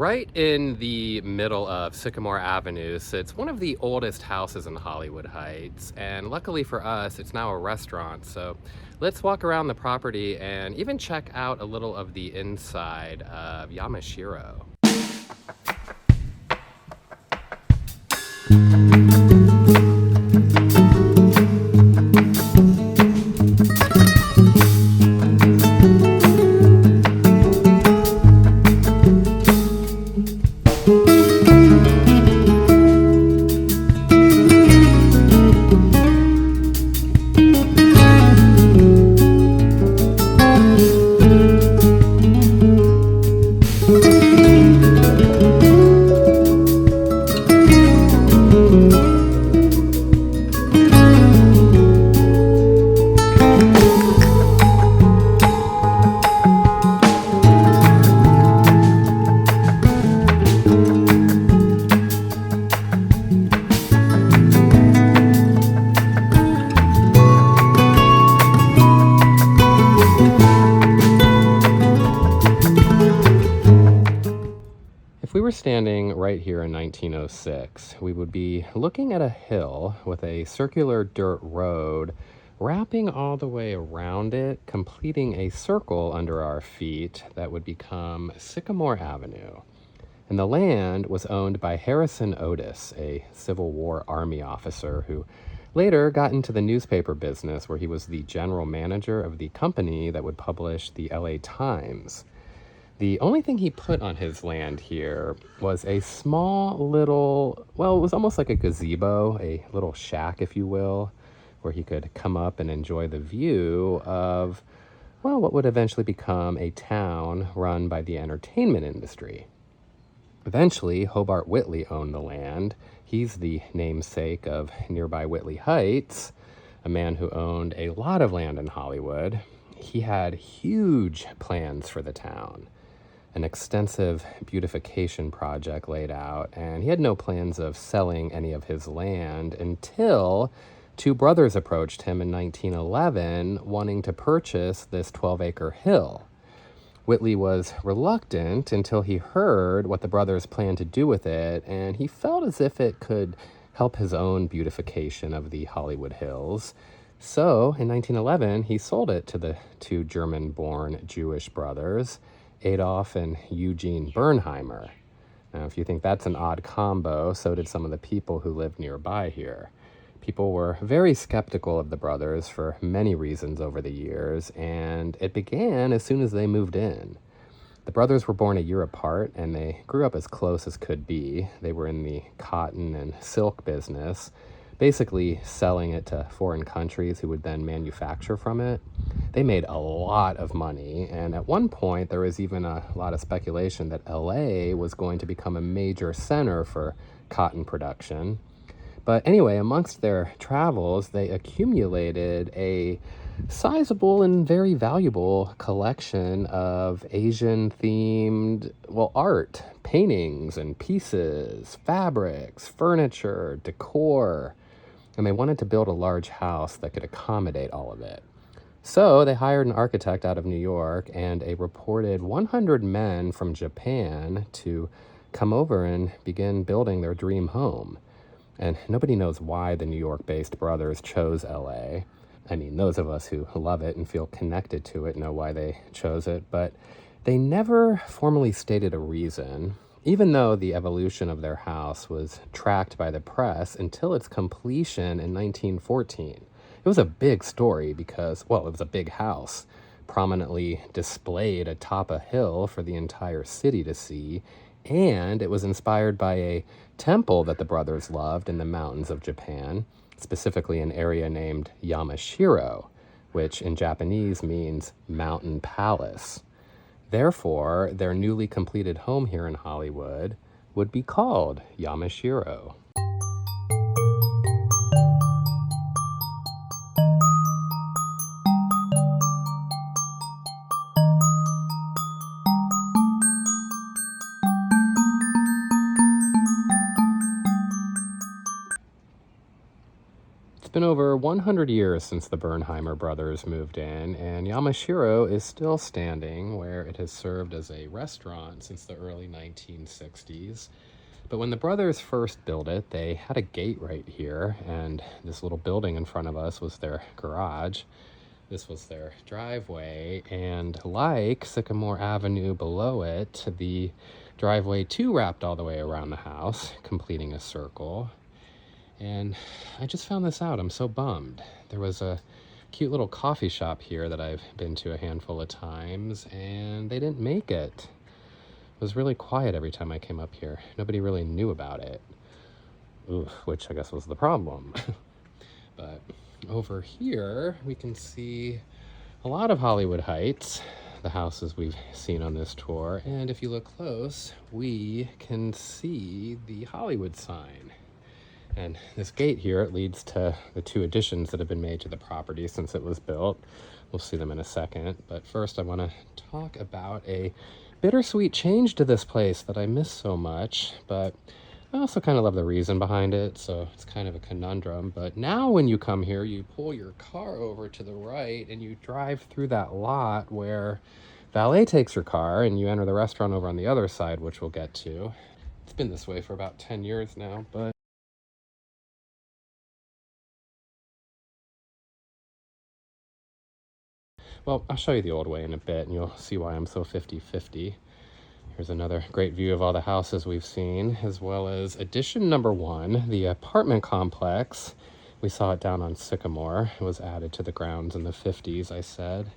Right in the middle of Sycamore Avenue sits one of the oldest houses in Hollywood Heights, and luckily for us, it's now a restaurant. So let's walk around the property and even check out a little of the inside of Yamashiro. If we were standing right here in 1906, we would be looking at a hill with a circular dirt road wrapping all the way around it, completing a circle under our feet that would become Sycamore Avenue. And the land was owned by Harrison Otis, a Civil War Army officer who later got into the newspaper business, where he was the general manager of the company that would publish the LA Times. The only thing he put on his land here was a small little, well, it was almost like a gazebo, a little shack, if you will, where he could come up and enjoy the view of, well, what would eventually become a town run by the entertainment industry. Eventually, Hobart Whitley owned the land. He's the namesake of nearby Whitley Heights, a man who owned a lot of land in Hollywood. He had huge plans for the town, an extensive beautification project laid out, and he had no plans of selling any of his land until two brothers approached him in 1911 wanting to purchase this 12-acre hill. Whitley was reluctant until he heard what the brothers planned to do with it, and he felt as if it could help his own beautification of the Hollywood Hills. So, in 1911, he sold it to the two German-born Jewish brothers, Adolf and Eugene Bernheimer. Now, if you think that's an odd combo, so did some of the people who lived nearby here. People were very skeptical of the brothers for many reasons over the years, and it began as soon as they moved in. The brothers were born a year apart, and they grew up as close as could be. They were in the cotton and silk business, basically selling it to foreign countries who would then manufacture from it. They made a lot of money, and at one point there was even a lot of speculation that LA was going to become a major center for cotton production. But anyway, amongst their travels, they accumulated a sizable and very valuable collection of Asian-themed, well, art, paintings and pieces, fabrics, furniture, decor, and they wanted to build a large house that could accommodate all of it. So they hired an architect out of New York and a reported 100 men from Japan to come over and begin building their dream home. And nobody knows why the New York-based brothers chose LA. I mean, those of us who love it and feel connected to it know why they chose it, but they never formally stated a reason, even though the evolution of their house was tracked by the press until its completion in 1914. It was a big story because, well, it was a big house, prominently displayed atop a hill for the entire city to see, and it was inspired by a temple that the brothers loved in the mountains of Japan, specifically an area named Yamashiro, which in Japanese means mountain palace. Therefore, their newly completed home here in Hollywood would be called Yamashiro. been over 100 years since the Bernheimer brothers moved in, and Yamashiro is still standing where it has served as a restaurant since the early 1960s. But when the brothers first built it, they had a gate right here, and this little building in front of us was their garage. This was their driveway, and like Sycamore Avenue below it, the driveway too wrapped all the way around the house, completing a circle. And I just found this out. I'm so bummed. There was a cute little coffee shop here that I've been to a handful of times, and they didn't make it. It was really quiet every time I came up here. Nobody really knew about it. Ooh, which I guess was the problem. But over here, we can see a lot of Hollywood Heights, the houses we've seen on this tour. And if you look close, we can see the Hollywood sign. And this gate here, it leads to the two additions that have been made to the property since it was built. We'll see them in a second. But first, I want to talk about a bittersweet change to this place that I miss so much, but I also kind of love the reason behind it, so it's kind of a conundrum. But now when you come here, you pull your car over to the right and you drive through that lot where valet takes your car, and you enter the restaurant over on the other side, which we'll get to. It's been this way for about 10 years now, but well, I'll show you the old way in a bit, and you'll see why I'm so 50-50. Here's another great view of all the houses we've seen, as well as addition number 1, the apartment complex. We saw it down on Sycamore. It was added to the grounds in the 50s, I said.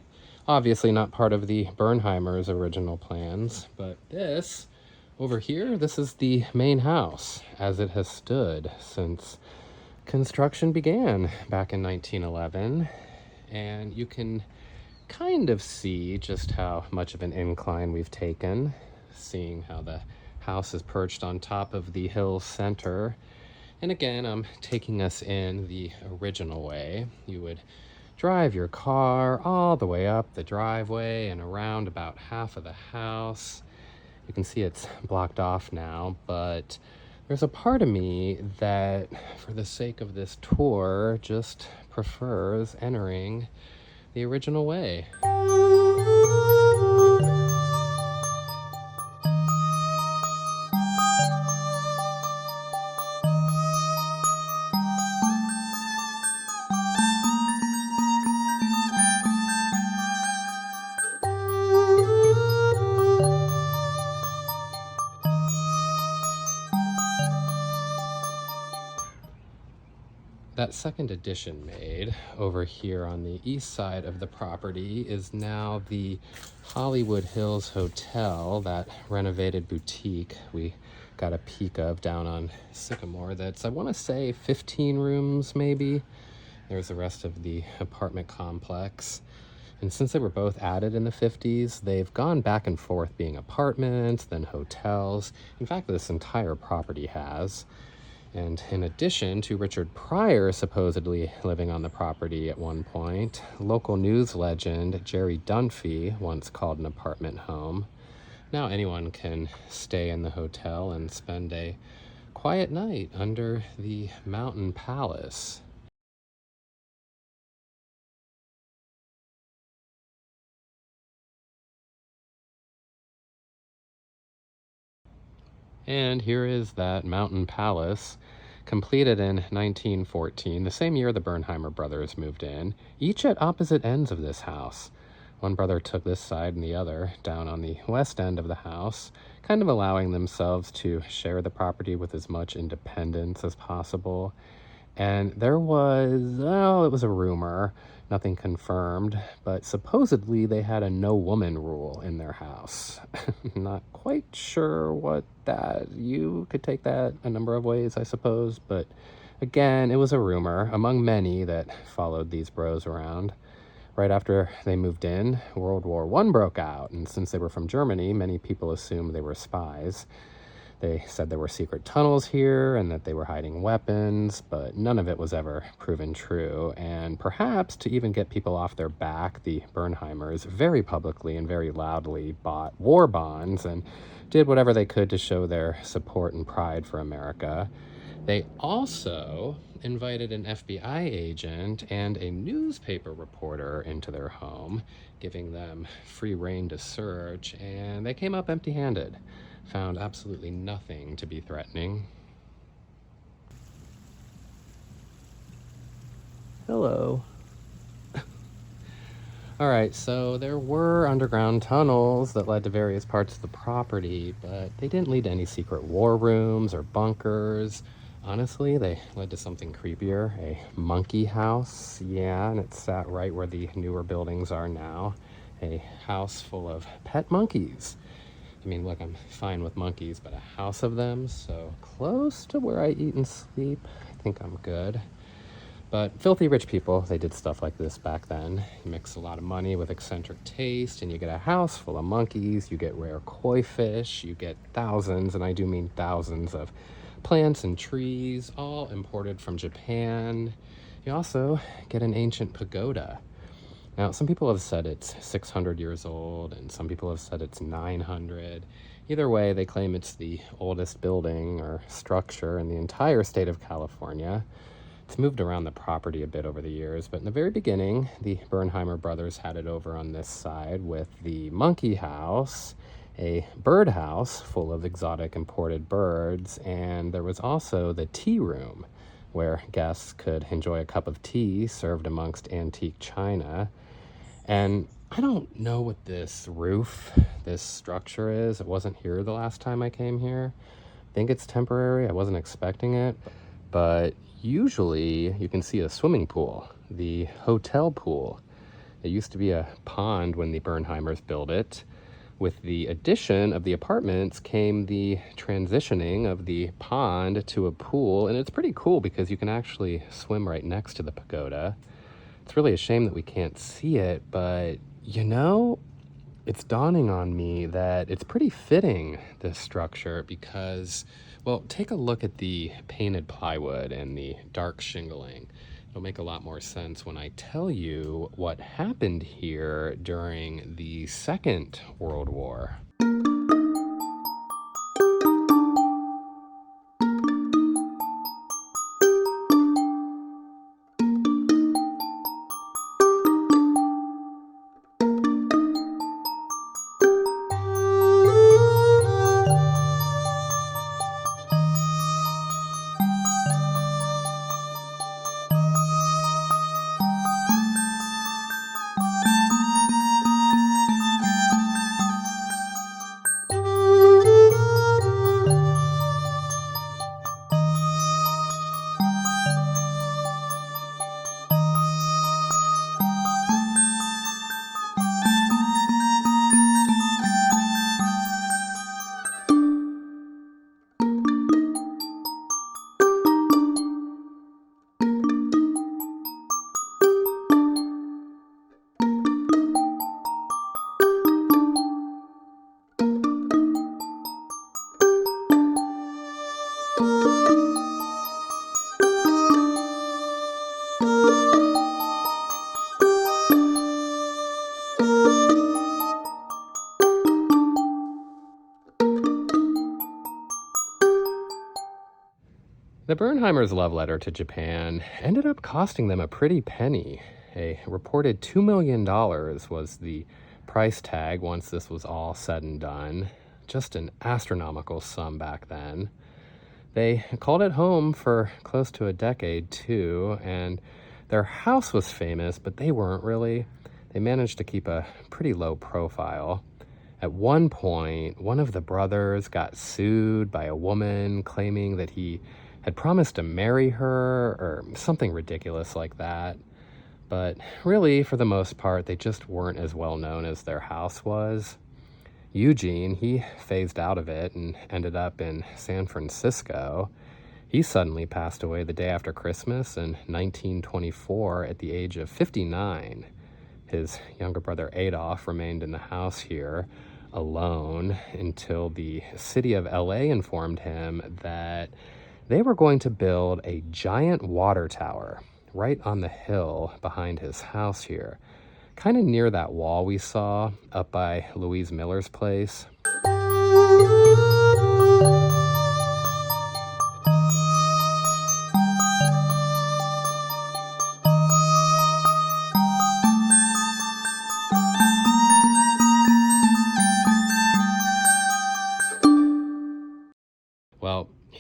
Obviously not part of the Bernheimers' original plans, but this, over here, this is the main house, as it has stood since construction began back in 1911. And you can kind of see just how much of an incline we've taken, seeing how the house is perched on top of the hill center. And again, I'm taking us in the original way. You would drive your car all the way up the driveway and around about half of the house. You can see it's blocked off now, but there's a part of me that, for the sake of this tour, just prefers entering the original way. That second addition made over here on the east side of the property is now the Hollywood Hills Hotel, that renovated boutique we got a peek of down on Sycamore. That's, I want to say, 15 rooms maybe. There's the rest of the apartment complex. And since they were both added in the 50s, they've gone back and forth being apartments, then hotels. In fact, this entire property has. And in addition to Richard Pryor supposedly living on the property at one point, local news legend Jerry Dunphy once called an apartment home. Now anyone can stay in the hotel and spend a quiet night under the Mountain Palace. And here is that Mountain Palace, completed in 1914, the same year the Bernheimer brothers moved in, each at opposite ends of this house. One brother took this side and the other down on the west end of the house, kind of allowing themselves to share the property with as much independence as possible. And there was, well, it was a rumor, nothing confirmed, but supposedly they had a no woman rule in their house. Not quite sure what that, you could take that a number of ways, I suppose, but again, it was a rumor among many that followed these bros around. Right after they moved in, World War I broke out, and since they were from Germany, many people assumed they were spies. They said there were secret tunnels here and that they were hiding weapons, but none of it was ever proven true. And perhaps to even get people off their back, the Bernheimers very publicly and very loudly bought war bonds and did whatever they could to show their support and pride for America. They also invited an FBI agent and a newspaper reporter into their home, giving them free rein to search, and they came up empty-handed, found absolutely nothing to be threatening. Hello. All right, so there were underground tunnels that led to various parts of the property, but they didn't lead to any secret war rooms or bunkers. Honestly, they led to something creepier, a monkey house. Yeah, and it sat right where the newer buildings are now. A house full of pet monkeys. I mean, look, I'm fine with monkeys, but a house of them so close to where I eat and sleep, I think I'm good. But filthy rich people, they did stuff like this back then. You mix a lot of money with eccentric taste, and you get a house full of monkeys, you get rare koi fish, you get thousands, and I do mean thousands, of plants and trees, all imported from Japan. You also get an ancient pagoda. Now, some people have said it's 600 years old, and some people have said it's 900. Either way, they claim it's the oldest building or structure in the entire state of California. It's moved around the property a bit over the years, but in the very beginning, the Bernheimer brothers had it over on this side with the monkey house, a bird house full of exotic imported birds, and there was also the tea room, where guests could enjoy a cup of tea served amongst antique china. And I don't know what this roof, this structure is. It wasn't here the last time I came here. I think it's temporary. I wasn't expecting it, but usually you can see a swimming pool, the hotel pool. It used to be a pond when the Bernheimers built it. With the addition of the apartments came the transitioning of the pond to a pool, and it's pretty cool because you can actually swim right next to the pagoda. It's really a shame that we can't see it, but you know, it's dawning on me that it's pretty fitting, this structure, because, well, take a look at the painted plywood and the dark shingling. It'll make a lot more sense when I tell you what happened here during the Second World War. The Bernheimers' love letter to Japan ended up costing them a pretty penny. A reported $2 million was the price tag once this was all said and done. Just an astronomical sum back then. They called it home for close to a decade, too, and their house was famous, but they weren't really. They managed to keep a pretty low profile. At one point, one of the brothers got sued by a woman claiming that he had promised to marry her or something ridiculous like that. But really, for the most part, they just weren't as well known as their house was. Eugene, he phased out of it and ended up in San Francisco. He suddenly passed away the day after Christmas in 1924 at the age of 59. His younger brother Adolf remained in the house here alone until the city of LA informed him that they were going to build a giant water tower right on the hill behind his house here, kind of near that wall we saw up by Louise Miller's place.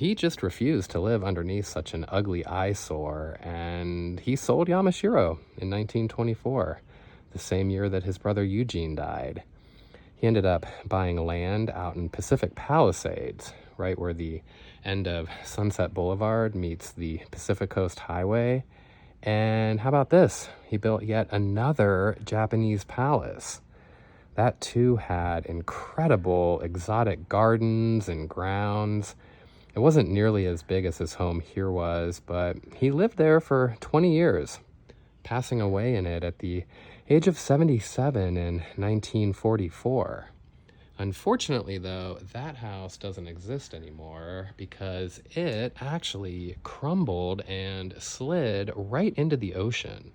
he just refused to live underneath such an ugly eyesore, and he sold Yamashiro in 1924, the same year that his brother Eugene died. He ended up buying land out in Pacific Palisades, right where the end of Sunset Boulevard meets the Pacific Coast Highway. And how about this? He built yet another Japanese palace. That too had incredible exotic gardens and grounds. It wasn't nearly as big as his home here was, but he lived there for 20 years, passing away in it at the age of 77 in 1944. Unfortunately, though, that house doesn't exist anymore because it actually crumbled and slid right into the ocean.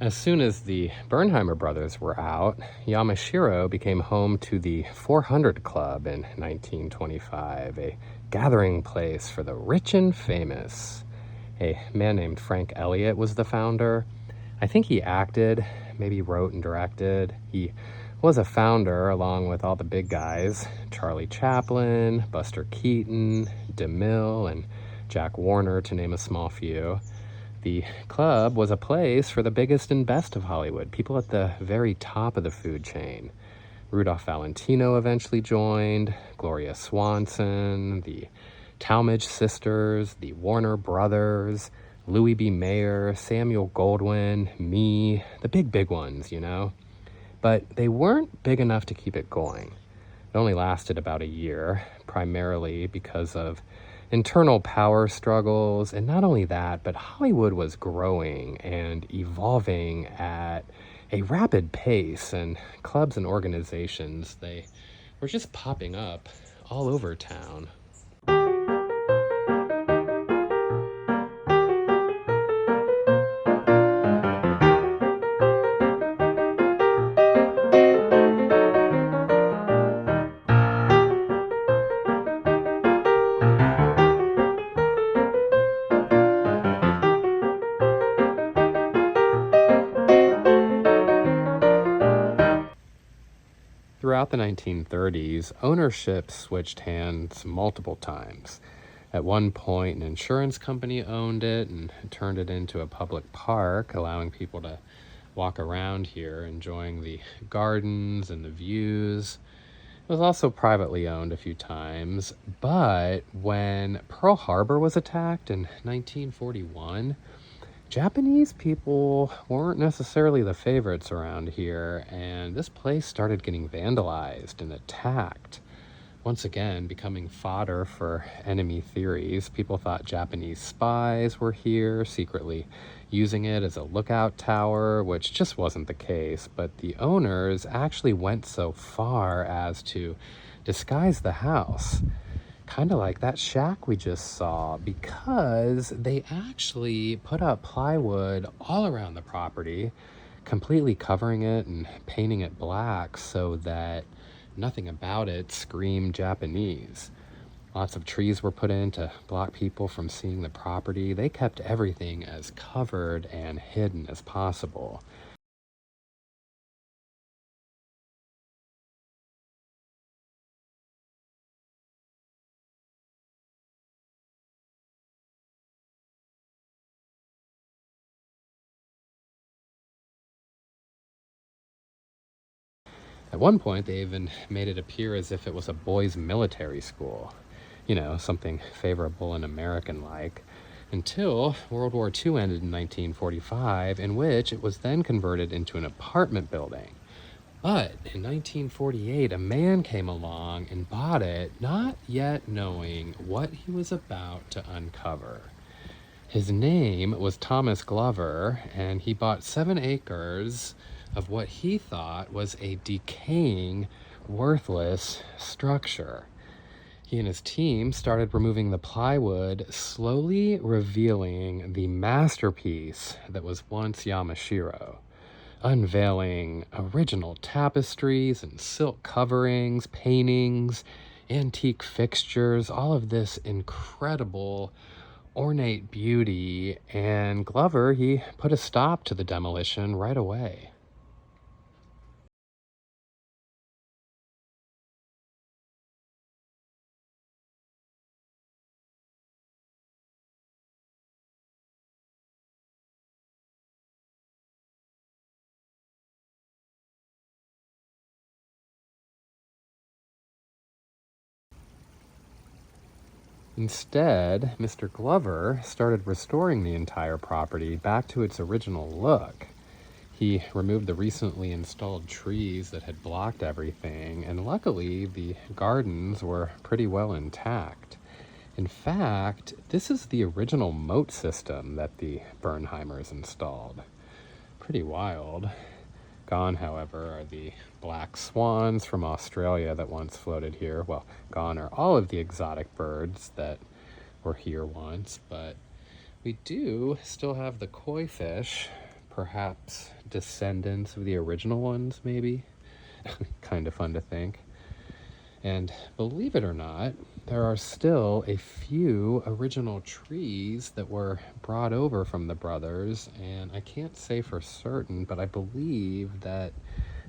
As soon as the Bernheimer brothers were out, Yamashiro became home to the 400 Club in 1925, a gathering place for the rich and famous. A man named Frank Elliott was the founder. I think he acted, maybe wrote and directed. He was a founder along with all the big guys, Charlie Chaplin, Buster Keaton, DeMille, and Jack Warner, to name a small few. The club was a place for the biggest and best of Hollywood, people at the very top of the food chain. Rudolph Valentino eventually joined, Gloria Swanson, the Talmadge sisters, the Warner brothers, Louis B. Mayer, Samuel Goldwyn, me, the big ones, you know. But they weren't big enough to keep it going. It only lasted about a year, primarily because of internal power struggles. And not only that, but Hollywood was growing and evolving at a rapid pace, and clubs and organizations, they were just popping up all over town. Throughout the 1930s, ownership switched hands multiple times. At one point, an insurance company owned it and turned it into a public park, allowing people to walk around here, enjoying the gardens and the views. It was also privately owned a few times, but when Pearl Harbor was attacked in 1941, Japanese people weren't necessarily the favorites around here, and this place started getting vandalized and attacked. Once again, becoming fodder for enemy theories. People thought Japanese spies were here, secretly using it as a lookout tower, which just wasn't the case. But the owners actually went so far as to disguise the house, kind of like that shack we just saw, because they actually put up plywood all around the property, completely covering it and painting it black so that nothing about it screamed Japanese. Lots of trees were put in to block people from seeing the property. They kept everything as covered and hidden as possible. At one point, they even made it appear as if it was a boys' military school. You know, something favorable and American-like. Until World War II ended in 1945, in which it was then converted into an apartment building. But in 1948, a man came along and bought it, not yet knowing what he was about to uncover. His name was Thomas Glover, and he bought 7 acres of what he thought was a decaying, worthless structure. He and his team started removing the plywood, slowly revealing the masterpiece that was once Yamashiro, unveiling original tapestries and silk coverings, paintings, antique fixtures, all of this incredible, ornate beauty. And Glover, he put a stop to the demolition right away. Instead, Mr. Glover started restoring the entire property back to its original look. He removed the recently installed trees that had blocked everything, and luckily the gardens were pretty well intact. In fact, this is the original moat system that the Bernheimers installed. Pretty wild. Gone, however, are the black swans from Australia that once floated here. Well, gone are all of the exotic birds that were here once, but we do still have the koi fish, perhaps descendants of the original ones, maybe. Kind of fun to think. And believe it or not, there are still a few original trees that were brought over from the brothers, and I can't say for certain, but I believe that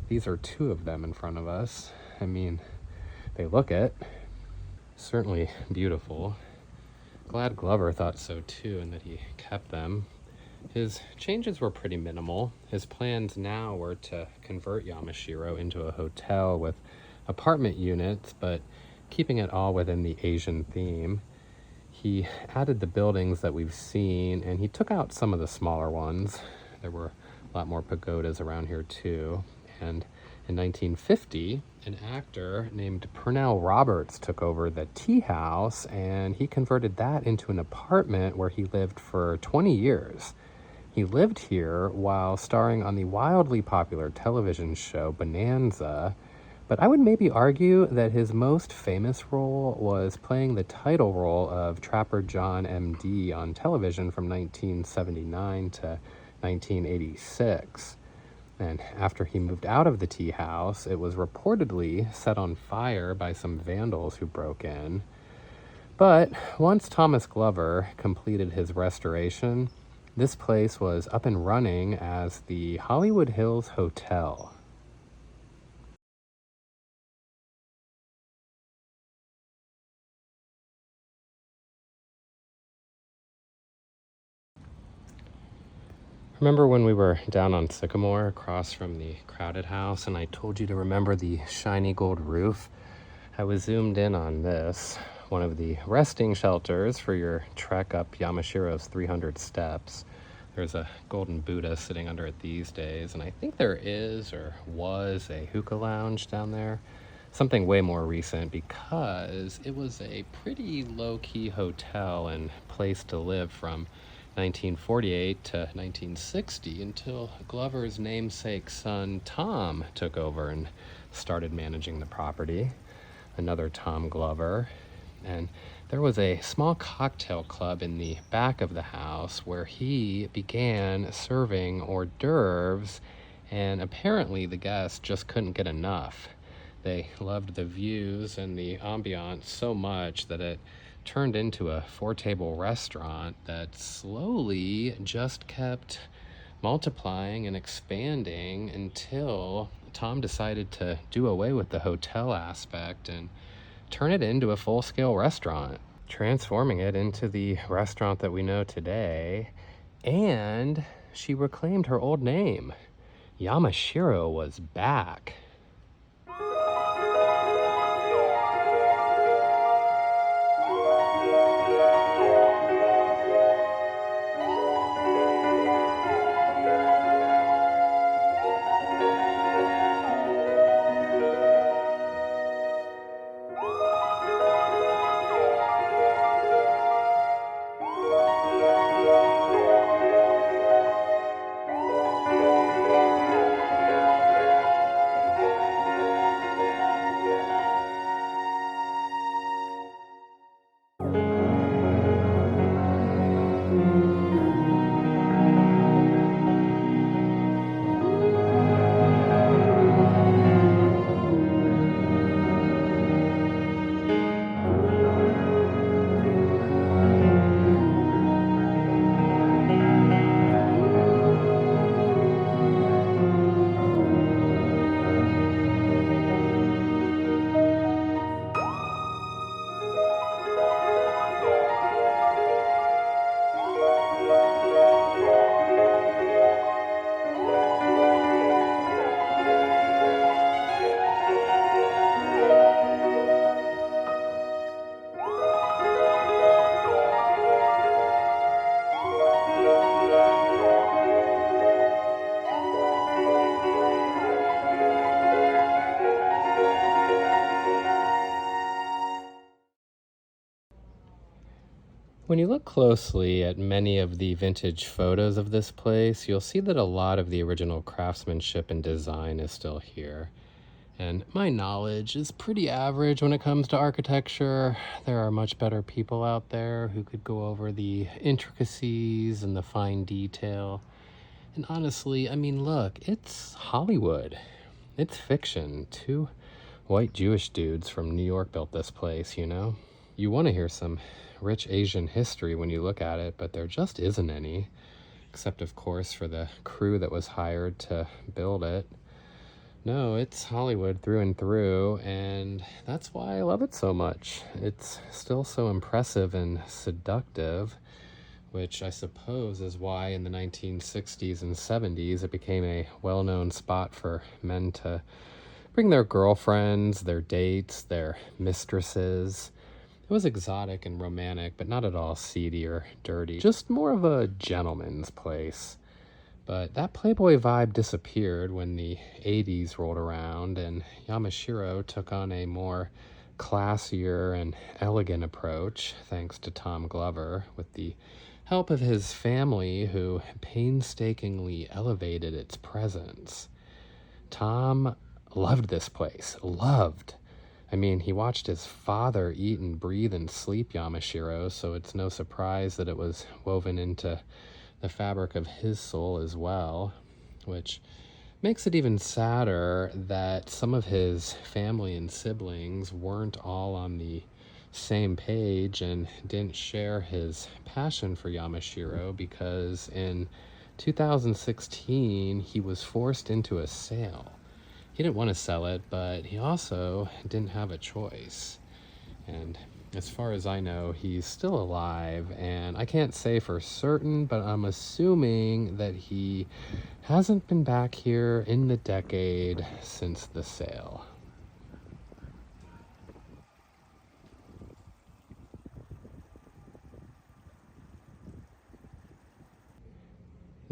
these are two of them in front of us. I mean, they look it. Certainly beautiful. Glad Glover thought so too, and that he kept them. His changes were pretty minimal. His plans now were to convert Yamashiro into a hotel with apartment units, but keeping it all within the Asian theme. He added the buildings that we've seen, and he took out some of the smaller ones. There were a lot more pagodas around here too. And in 1950, an actor named Purnell Roberts took over the tea house, and he converted that into an apartment where he lived for 20 years. He lived here while starring on the wildly popular television show Bonanza, but I would maybe argue that his most famous role was playing the title role of Trapper John M.D. on television from 1979 to 1986. And after he moved out of the tea house, it was reportedly set on fire by some vandals who broke in. But once Thomas Glover completed his restoration, this place was up and running as the Hollywood Hills Hotel. Remember when we were down on Sycamore across from the crowded house and I told you to remember the shiny gold roof? I was zoomed in on this, one of the resting shelters for your trek up Yamashiro's 300 steps. There's a golden Buddha sitting under it these days, and I think there is or was a hookah lounge down there. Something way more recent because it was a pretty low-key hotel and place to live from 1948 to 1960 until Glover's namesake son Tom took over and started managing the property. Another Tom Glover. And there was a small cocktail club in the back of the house where he began serving hors d'oeuvres, and apparently the guests just couldn't get enough. They loved the views and the ambiance so much that it turned into a 4-table restaurant that slowly just kept multiplying and expanding until Tom decided to do away with the hotel aspect and turn it into a full-scale restaurant, transforming it into the restaurant that we know today. And she reclaimed her old name. Yamashiro was back. When you look closely at many of the vintage photos of this place, you'll see that a lot of the original craftsmanship and design is still here. And my knowledge is pretty average when it comes to architecture. There are much better people out there who could go over the intricacies and the fine detail. And honestly, I mean, look, it's Hollywood. It's fiction. Two white Jewish dudes from New York built this place, you know? You want to hear some rich Asian history when you look at it, but there just isn't any, except, of course, for the crew that was hired to build it. No, it's Hollywood through and through, and that's why I love it so much. It's still so impressive and seductive, which I suppose is why in the 1960s and 70s it became a well-known spot for men to bring their girlfriends, their dates, their mistresses. It was exotic and romantic, but not at all seedy or dirty. Just more of a gentleman's place. But that Playboy vibe disappeared when the 80s rolled around and Yamashiro took on a more classier and elegant approach, thanks to Tom Glover, with the help of his family who painstakingly elevated its presence. Tom loved this place. Loved. I mean, he watched his father eat and breathe and sleep Yamashiro, so it's no surprise that it was woven into the fabric of his soul as well, which makes it even sadder that some of his family and siblings weren't all on the same page and didn't share his passion for Yamashiro, because in 2016 he was forced into a sale. He didn't want to sell it, but he also didn't have a choice. And as far as I know, he's still alive, and I can't say for certain, but I'm assuming that he hasn't been back here in the decade since the sale.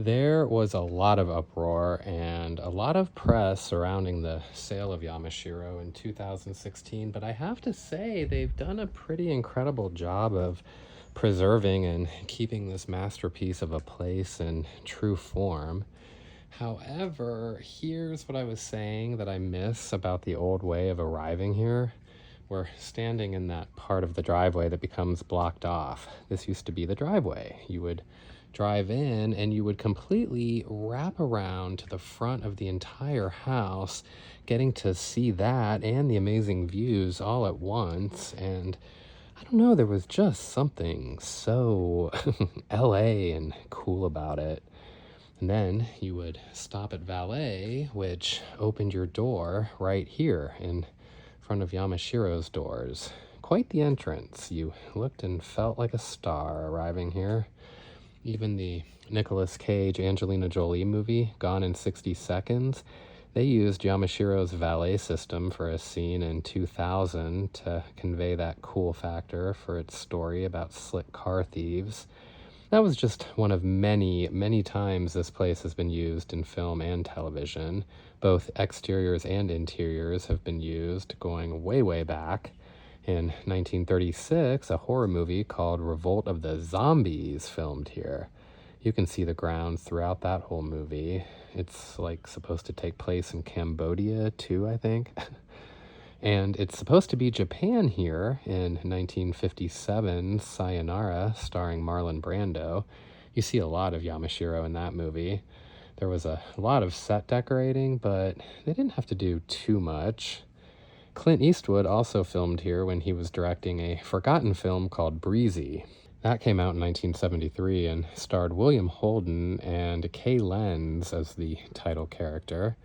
There was a lot of uproar and a lot of press surrounding the sale of Yamashiro in 2016, but I have to say they've done a pretty incredible job of preserving and keeping this masterpiece of a place in true form. However, here's what I was saying that I miss about the old way of arriving here. We're standing in that part of the driveway that becomes blocked off. This used to be the driveway. You would drive in and you would completely wrap around to the front of the entire house, getting to see that and the amazing views all at once. And I don't know, there was just something so LA and cool about it. And then you would stop at valet, which opened your door right here in front of Yamashiro's doors. Quite the entrance. You looked and felt like a star arriving here. Even the Nicolas Cage, Angelina Jolie movie, Gone in 60 Seconds, they used Yamashiro's valet system for a scene in 2000 to convey that cool factor for its story about slick car thieves. That was just one of many, many times this place has been used in film and television. Both exteriors and interiors have been used, going way, way back. In 1936, a horror movie called Revolt of the Zombies filmed here. You can see the grounds throughout that whole movie. It's like supposed to take place in Cambodia too, I think. And it's supposed to be Japan here in 1957's Sayonara, starring Marlon Brando. You see a lot of Yamashiro in that movie. There was a lot of set decorating, but they didn't have to do too much. Clint Eastwood also filmed here when he was directing a forgotten film called Breezy. That came out in 1973 and starred William Holden and Kay Lenz as the title character.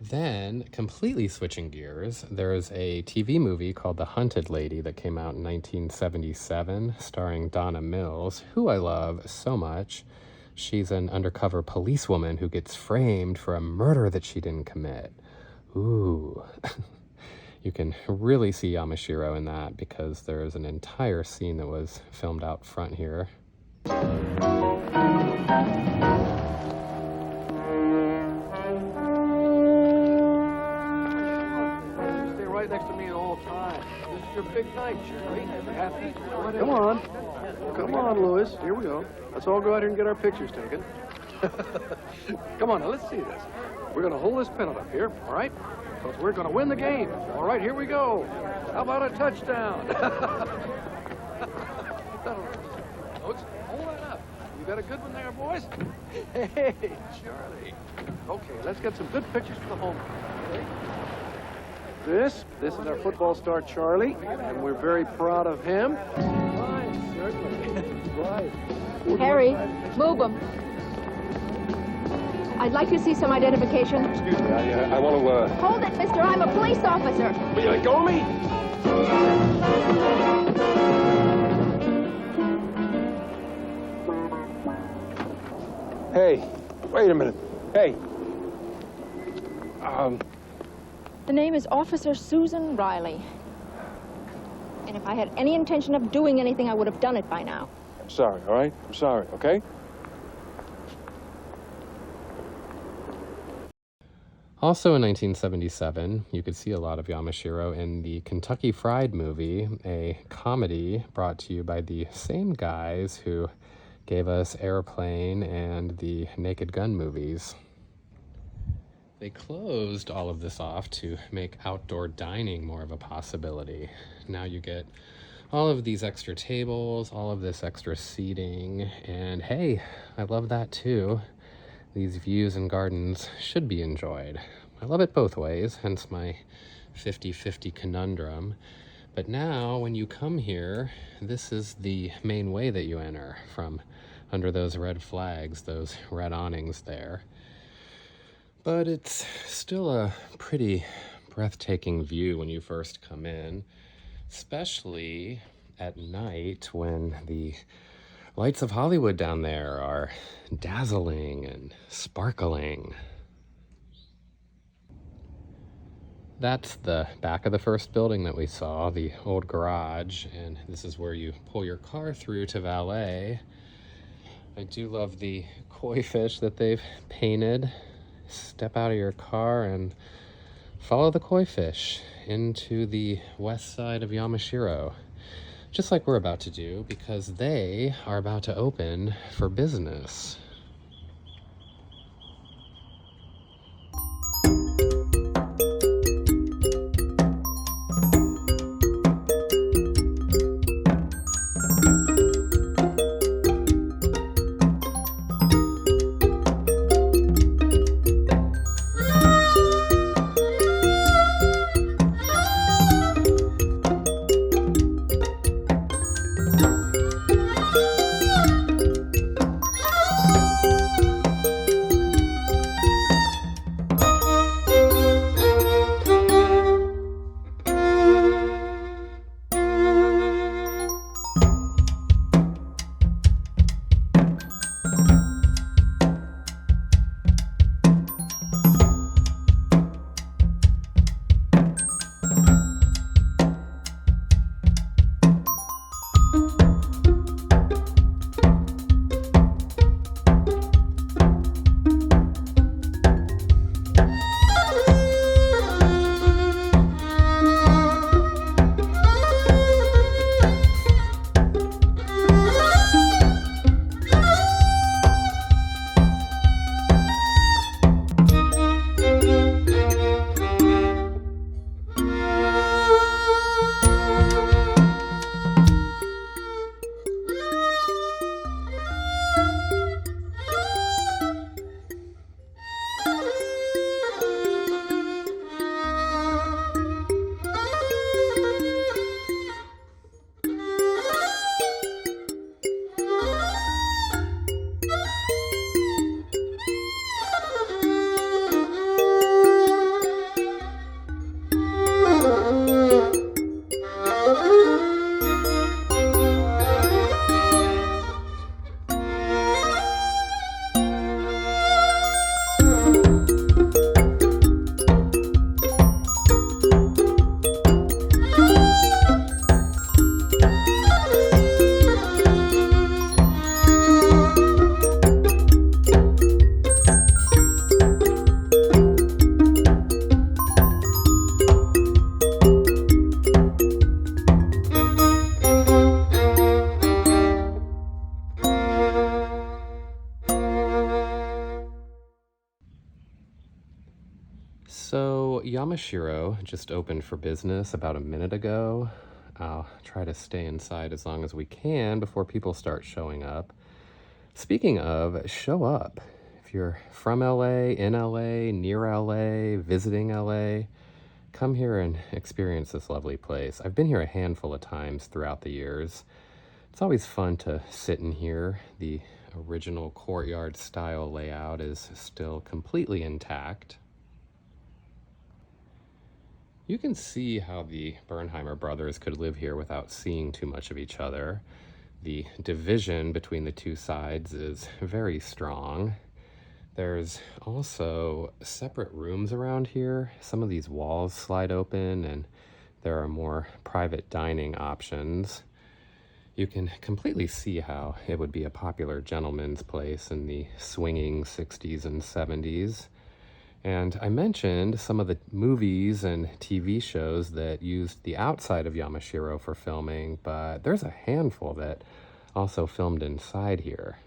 Then, completely switching gears, there's a TV movie called The Hunted Lady that came out in 1977, starring Donna Mills, who I love so much. She's an undercover policewoman who gets framed for a murder that she didn't commit. Ooh. You can really see Yamashiro in that because there's an entire scene that was filmed out front here. Stay right next to me the whole time. This is your big night, Shirley. Happy? Come on. Come on, Louis. Here we go. Let's all go out here and get our pictures taken. Come on, now, let's see this. We're going to hold this pennant up here, all right? Because we're going to win the game. All right, here we go. How about a touchdown? Hold that up. You got a good one there, boys? Hey, Charlie. Okay, let's get some good pictures for the home. Okay? This is our football star, Charlie, and we're very proud of him. Fine, certainly. Right. Harry, move them. I'd like to see some identification. Excuse me, I want to, Hold it, mister. I'm a police officer. Will you let go of me? Hey, wait a minute. Hey. The name is Officer Susan Riley. And if I had any intention of doing anything, I would have done it by now. I'm sorry, all right? I'm sorry, okay? Also in 1977, you could see a lot of Yamashiro in the Kentucky Fried Movie, a comedy brought to you by the same guys who gave us Airplane and the Naked Gun movies. They closed all of this off to make outdoor dining more of a possibility. Now you get all of these extra tables, all of this extra seating, and hey, I love that too. These views and gardens should be enjoyed. I love it both ways, hence my 50-50 conundrum. But now, when you come here, this is the main way that you enter from under those red flags, those red awnings there. But it's still a pretty breathtaking view when you first come in, especially at night when the lights of Hollywood down there are dazzling and sparkling. That's the back of the first building that we saw, the old garage, and this is where you pull your car through to valet. I do love the koi fish that they've painted. Step out of your car and follow the koi fish into the west side of Yamashiro, just like we're about to do, because they are about to open for business. Yamashiro just opened for business about a minute ago. I'll try to stay inside as long as we can before people start showing up. Speaking of, show up. If you're from LA, in LA, near LA, visiting LA, come here and experience this lovely place. I've been here a handful of times throughout the years. It's always fun to sit in here. The original courtyard style layout is still completely intact. You can see how the Bernheimer brothers could live here without seeing too much of each other. The division between the two sides is very strong. There's also separate rooms around here. Some of these walls slide open and there are more private dining options. You can completely see how it would be a popular gentleman's place in the swinging 60s and 70s. And I mentioned some of the movies and TV shows that used the outside of Yamashiro for filming, but there's a handful that also filmed inside here.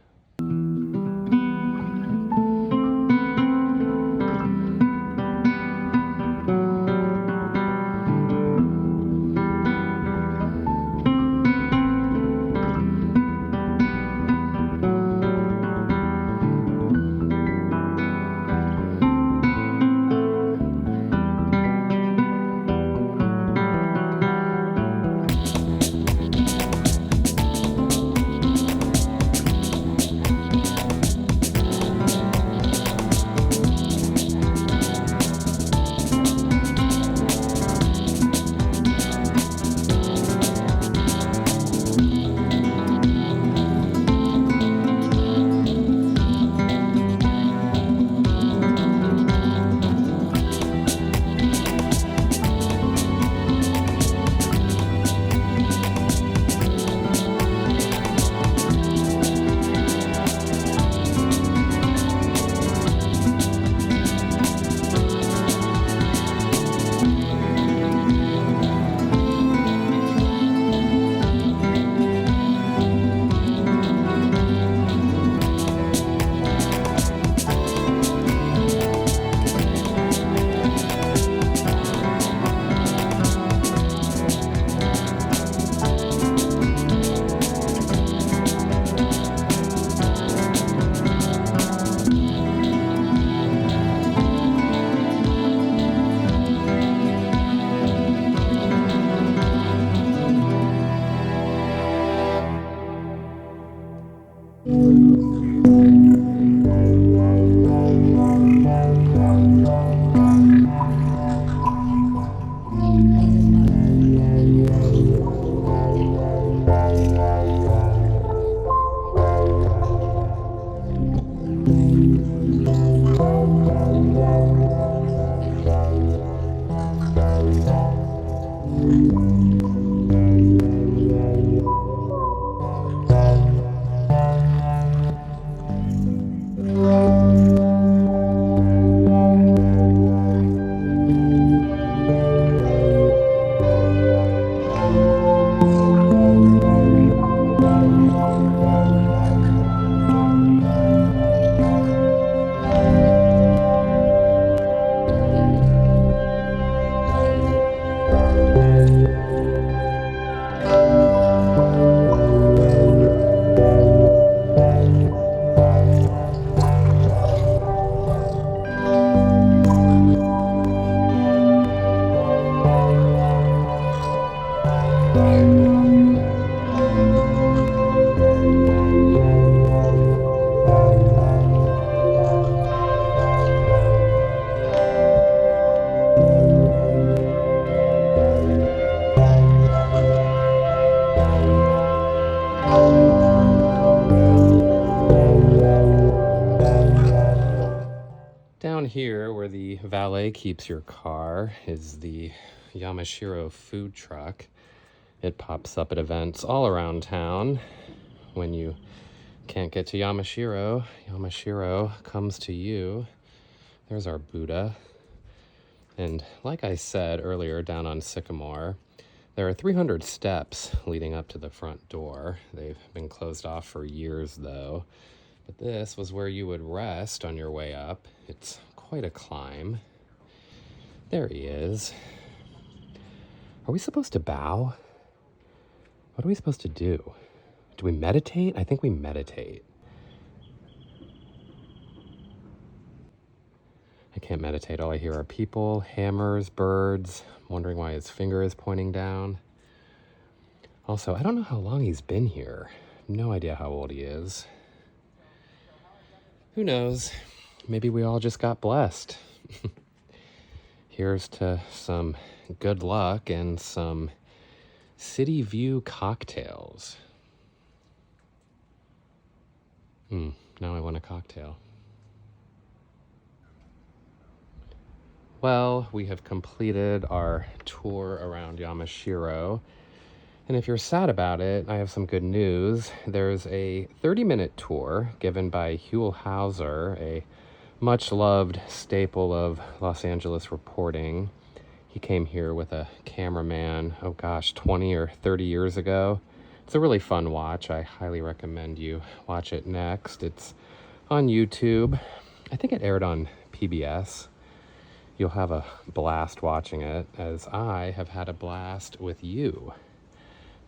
Down here, where the valet keeps your car, is the Yamashiro food truck. It pops up at events all around town. When you can't get to Yamashiro, Yamashiro comes to you. There's our Buddha. And like I said earlier down on Sycamore, there are 300 steps leading up to the front door. They've been closed off for years, though. But this was where you would rest on your way up. It's quite a climb. There he is. Are we supposed to bow? What are we supposed to do? Do we meditate? I think we meditate. I can't meditate. All I hear are people, hammers, birds. I'm wondering why his finger is pointing down. Also, I don't know how long he's been here. No idea how old he is. Who knows? Maybe we all just got blessed. Here's to some good luck and some city view cocktails. Now I want a cocktail. Well, we have completed our tour around Yamashiro. And if you're sad about it, I have some good news. There's a 30-minute tour given by Huell Hauser, a much-loved staple of Los Angeles reporting. He came here with a cameraman, 20 or 30 years ago. It's a really fun watch. I highly recommend you watch it next. It's on YouTube. I think it aired on PBS. You'll have a blast watching it, as I have had a blast with you.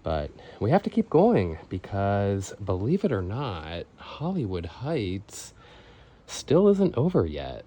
But we have to keep going because, believe it or not, Hollywood Heights still isn't over yet.